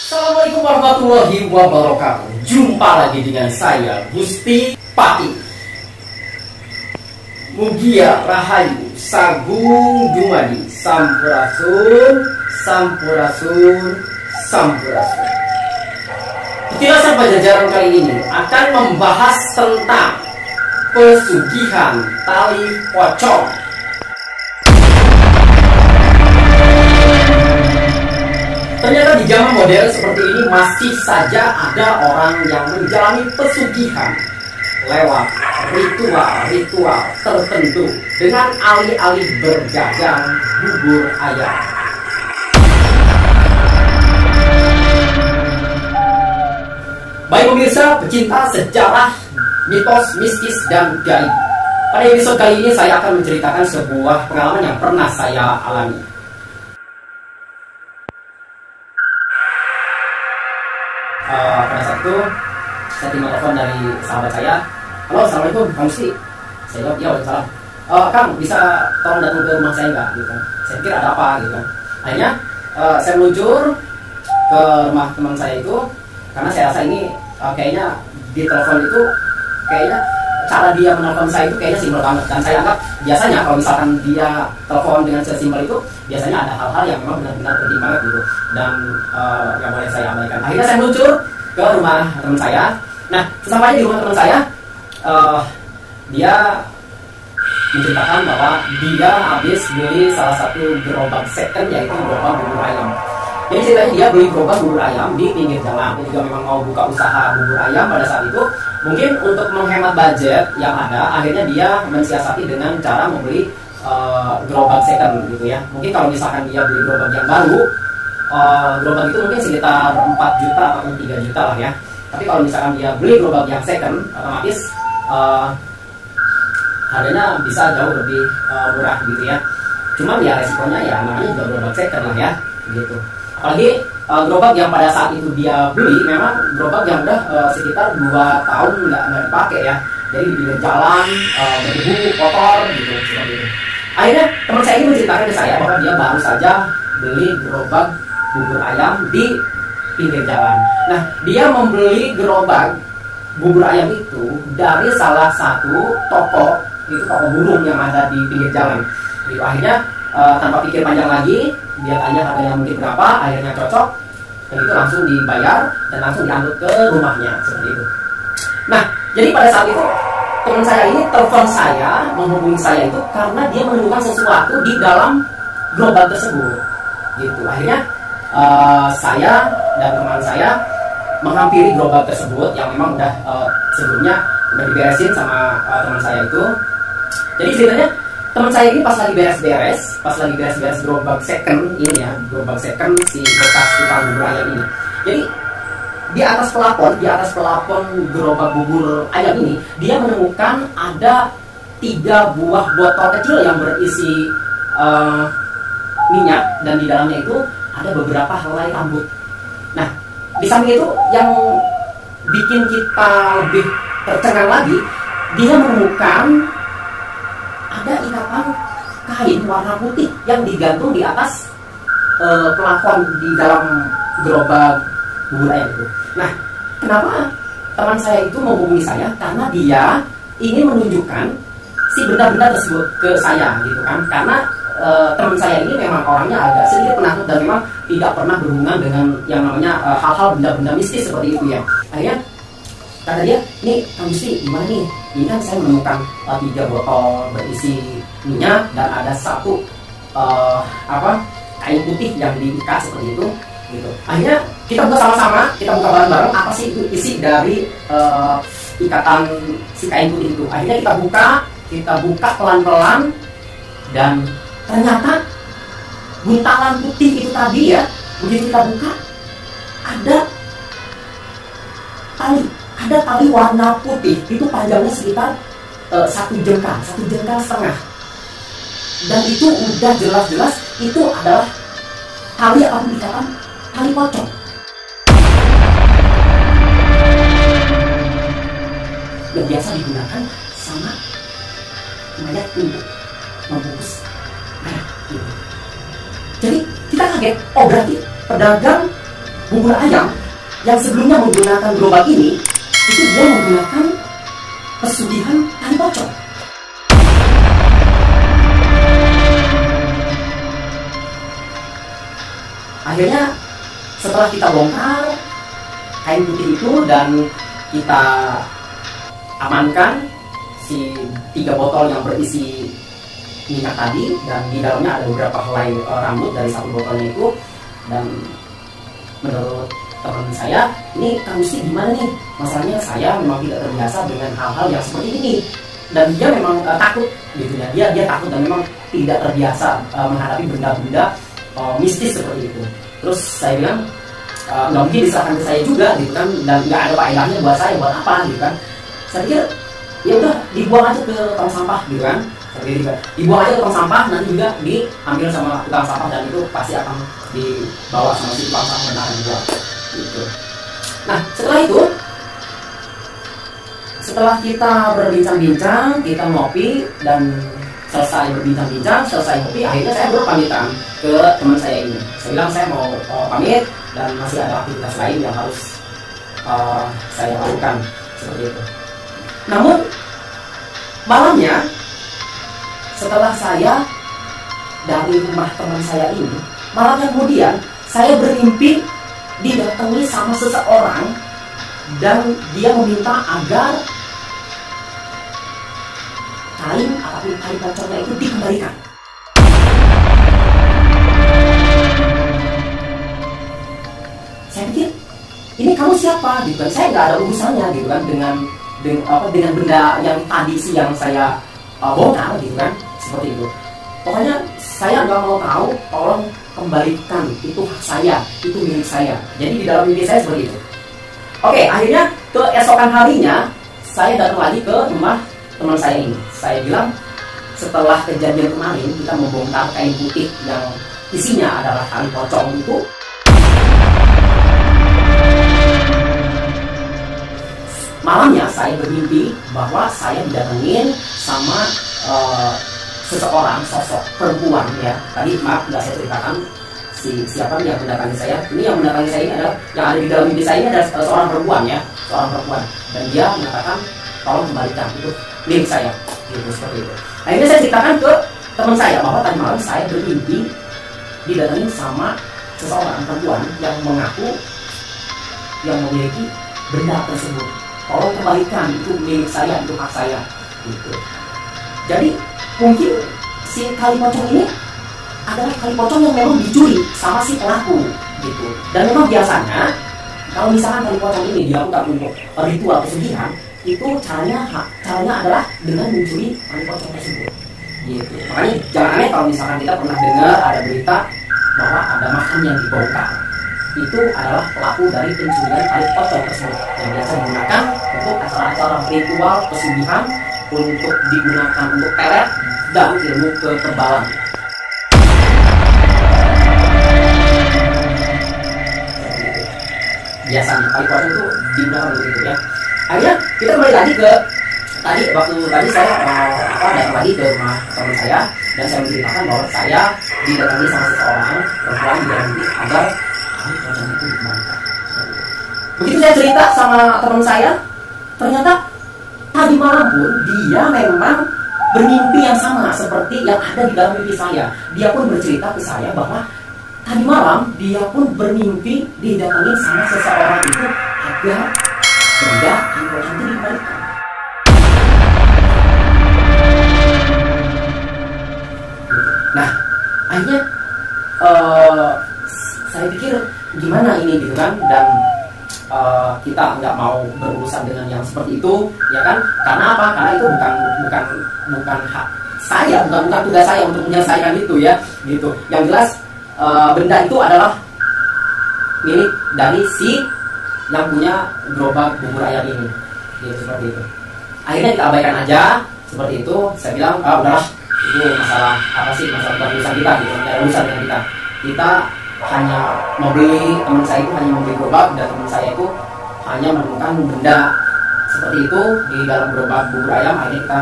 Assalamualaikum warahmatullahi wabarakatuh. Jumpa lagi dengan saya Gusti Pati. Mugia Rahayu Sagung Dumadi Sampurasun Sampurasun Sampurasun. Petilasan Pajajaran kali ini akan membahas tentang pesugihan tali pocong. Ternyata di zaman modern seperti ini masih saja ada orang yang menjalani pesugihan lewat ritual-ritual tertentu dengan alih-alih berdagang bubur ayam. Baik pemirsa, pecinta sejarah, mitos, mistis, dan gaib. Pada episode kali ini saya akan menceritakan sebuah pengalaman yang pernah saya alami. Pada saat itu saya terima telepon dari sahabat saya. Halo, assalamualaikum, Kang Gusti. Saya jawab, iya, waalaikumsalam. Kang, bisa tolong datang ke rumah saya nggak? Gitu kan. Saya pikir ada apa, gitu kan. Akhirnya saya meluncur ke rumah teman saya itu karena saya rasa ini kayaknya di telepon itu kayaknya cara dia menelpon saya itu kayaknya simpel banget, dan saya anggap biasanya kalau misalkan dia telepon dengan sesimpel itu biasanya ada hal-hal yang memang benar-benar penting banget gitu, dan nggak boleh saya abaikan. Akhirnya saya meluncur ke rumah teman saya. Nah, sesampainya di rumah teman saya, dia menceritakan bahwa dia habis beli salah satu gerobak second, yaitu gerobak bubur ayam. Jadi ceritanya dia beli gerobak bubur ayam di pinggir jalan. Dia juga memang mau buka usaha bubur ayam pada saat itu. Mungkin untuk menghemat budget yang ada, akhirnya dia mensiasati dengan cara membeli gerobak second gitu ya. Mungkin kalau misalkan dia beli gerobak yang baru, gerobak itu mungkin sekitar 4 juta atau 3 juta lah ya. Tapi kalau misalkan dia beli gerobak yang second, otomatis harganya bisa jauh lebih murah gitu ya. Cuman ya resikonya ya namanya juga gerobak second lah ya gitu. Apalagi gerobak yang pada saat itu dia beli memang gerobak yang udah sekitar 2 tahun nggak dipakai ya. Jadi di pinggir jalan, berdebu, kotor gitu seperti itu. Akhirnya teman saya ini menceritakan ke saya bahwa dia baru saja beli gerobak bubur ayam di pinggir jalan. Nah, dia membeli gerobak bubur ayam itu dari salah satu toko, itu toko burung yang ada di pinggir jalan. Gitu. Akhirnya tanpa pikir panjang lagi, dia tanya harganya mungkin berapa, akhirnya cocok, dan itu langsung dibayar dan langsung diangkut ke rumahnya seperti itu. Nah, jadi pada saat itu teman saya ini telepon saya, menghubungi saya itu karena dia menemukan sesuatu di dalam gerobak tersebut. Gitu. Akhirnya saya dan teman saya menghampiri gerobak tersebut yang memang udah sebelumnya udah diberesin sama teman saya itu. Jadi ceritanya teman saya ini pas lagi beres-beres gerobak second ini ya, gerobak second si bekas tukang bubur ayam ini. Jadi di atas pelapon gerobak bubur ayam ini dia menemukan ada 3 buah botol kecil yang berisi minyak, dan di dalamnya itu ada beberapa helai rambut. Nah, di samping itu yang bikin kita lebih tercengang lagi, dia menemukan ada ikatan kain warna putih yang digantung di atas plafon di dalam gerobak bubur ayam itu. Nah, kenapa teman saya itu menghubungi saya? Karena dia ingin menunjukkan si benda-benda tersebut ke saya gitu kan. Karena teman saya ini memang orangnya agak sedikit penakut dan memang tidak pernah berhubungan dengan yang namanya hal-hal benda-benda mistis seperti itu ya. Akhirnya kata dia, nih Kang Gusti, gimana nih? Ini kan saya menemukan 3 botol berisi minyak dan ada 1 kain putih yang diikat seperti itu. Gitu. Akhirnya kita buka sama-sama, kita buka bareng-bareng apa sih itu isi dari ikatan si kain putih itu. Akhirnya kita buka pelan-pelan, dan ternyata buntalan putih itu tadi ya, begitu kita buka ada tali warna putih, itu panjangnya sekitar 1 jengkal setengah, dan itu udah jelas-jelas itu adalah tali atau ikatan tali pocong. Yang biasa digunakan sama mayat untuk membungkus mayat gitu. Jadi kita kaget, oh berarti pedagang bubur ayam yang sebelumnya menggunakan gerobak ini, itu dia menggunakan pesugihan tali pocong. Akhirnya setelah kita bongkar kain putih itu dan kita amankan si 3 botol yang berisi minyak tadi, dan di dalamnya ada beberapa helai rambut dari 1 botolnya itu. Dan menurut teman saya, ini Kang Gusti gimana nih? Masalahnya saya memang tidak terbiasa dengan hal-hal yang seperti ini, dan dia memang takut gitu ya. Dia takut dan memang tidak terbiasa menghadapi benda-benda mistis seperti itu. Terus saya bilang nggak mungkin diserahkan ke saya juga gitu kan, dan nggak ada faedahnya buat saya, buat apa gitu kan. Saya pikir ya udah dibuang aja ke tong sampah gitu kan. Dibuang aja ke tong sampah, nanti juga diambil sama tukang sampah, dan itu pasti akan dibawa sama si tukang sampah dan akan dibuang gitu. Nah setelah itu, setelah kita berbincang-bincang, kita ngopi, dan selesai berbincang-bincang, selesai ngopi, akhirnya saya berpamitan ke teman saya ini. Saya bilang saya mau pamit dan masih ada aktivitas lain yang harus saya lakukan seperti itu. Namun malamnya, setelah saya dari rumah teman saya ini, malamnya kemudian saya bermimpi didatangi sama seseorang, dan dia meminta agar kain ataupun tali pocongnya itu dikembalikan. Saya pikir, ini kamu siapa? Gitu kan? Saya nggak ada urusannya gitu kan dengan benda yang tadi siang saya bongkar gitu kan, seperti itu. Pokoknya saya nggak mau tahu, tolong kembalikan, itu hak saya, itu milik saya. Jadi di dalam mimpi saya seperti itu. Oke, akhirnya keesokan harinya saya datang lagi ke rumah teman saya ini. Saya bilang, setelah kejadian kemarin kita membongkar kain putih yang isinya adalah tali pocong itu, malamnya saya bermimpi bahwa saya didatengin sama seseorang, sosok perempuan ya. Tadi maaf nggak saya ceritakan siapa yang mendatangi saya. Ini yang mendatangi saya ini adalah, yang ada di dalam mimpi saya ini adalah seorang perempuan ya, seorang perempuan, dan dia mengatakan tolong kembalikan, itu milik saya gitu, seperti itu. Akhirnya saya ceritakan ke teman saya bahwa tadi malam saya bermimpi didatangi sama seseorang perempuan yang mengaku yang memiliki benda tersebut. Tolong kembalikan, itu milik saya, itu hak saya gitu. Jadi mungkin si tali pocong ini adalah tali pocong yang memang dicuri sama si pelaku gitu. Dan memang biasanya kalau misalkan tali pocong ini dilakukan untuk ritual pesugihan, itu caranya adalah dengan mencuri tali pocong tersebut gitu. Makanya jangan aneh kalau misalkan kita pernah dengar ada berita bahwa ada makam yang dibongkar, itu adalah pelaku dari pencurian tali pocong tersebut yang biasa digunakan untuk acara-acara ritual pesugihan, untuk digunakan untuk pelet dan ilmu kekebalan. Biasanya tali pocong itu digunakan untuk itu ya. Akhirnya kita kembali lagi ke tadi, waktu tadi saya datang lagi ke rumah teman saya, dan saya menceritakan bahwa saya didatangi sama seseorang perempuan di dalam mimpi agar tali pocong itu dikembalikan. Begitu saya cerita sama teman saya, ternyata tadi malam pun dia memang bermimpi yang sama seperti yang ada di dalam mimpi saya. Dia pun bercerita ke saya bahwa tadi malam dia pun bermimpi didatangi sama seseorang itu agar benda tali pocong itu dikembalikan. Nah, akhirnya saya pikir gimana ini gitu kan, dan kita nggak mau berurusan dengan yang seperti itu ya kan, karena apa? Karena itu bukan hak saya, bukan tugas saya untuk menyelesaikan itu ya gitu. Yang jelas benda itu adalah milik dari si yang punya gerobak bubur ayam ini gitu, seperti itu. Akhirnya kita abaikan aja seperti itu. Saya bilang udahlah, itu masalah apa sih, masalah urusan kita gitu, tidak urusan dengan kita. Kita hanya membeli, teman saya itu hanya membeli gerobak, dan teman saya itu hanya menemukan benda seperti itu di dalam gerobak bubur ayam. Akhirnya kita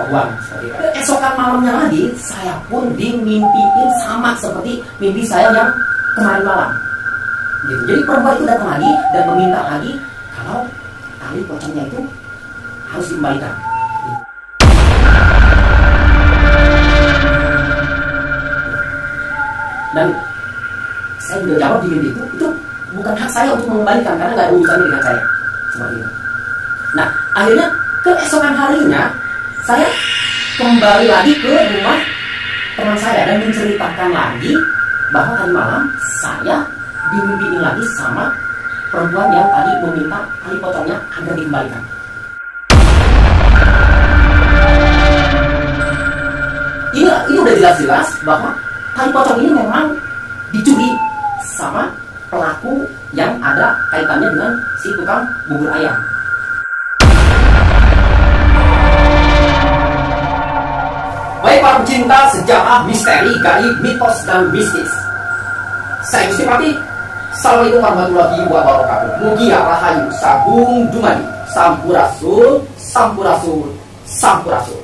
buang seperti itu. Esokan malamnya lagi saya pun dimimpiin sama seperti mimpi saya yang kemarin malam. Gitu. Jadi perempuan itu datang lagi dan meminta lagi kalau tali pocongnya itu harus dikembalikan. Gitu. Dan saya udah jawab di mimpi itu bukan hak saya untuk mengembalikan karena nggak ada urusannya dengan saya. Seperti itu. Nah, akhirnya keesokan harinya saya kembali lagi ke rumah teman saya dan menceritakan lagi bahwa tadi malam saya dimimpiin lagi sama perempuan yang tadi meminta tali pocongnya agar dikembalikan. Ini udah jelas-jelas bahwa tali pocong ini memang dicuri sama pelaku yang ada kaitannya dengan si tukang bubur ayam. Baik para pecinta sejarah, misteri, gaib, mitos, dan mistis, saya Gusti Pati. Assalamualaikum warahmatullahi wabarakatuh. Mugia rahayu sagung dumadi, sampurasul, sampurasul, sampurasul.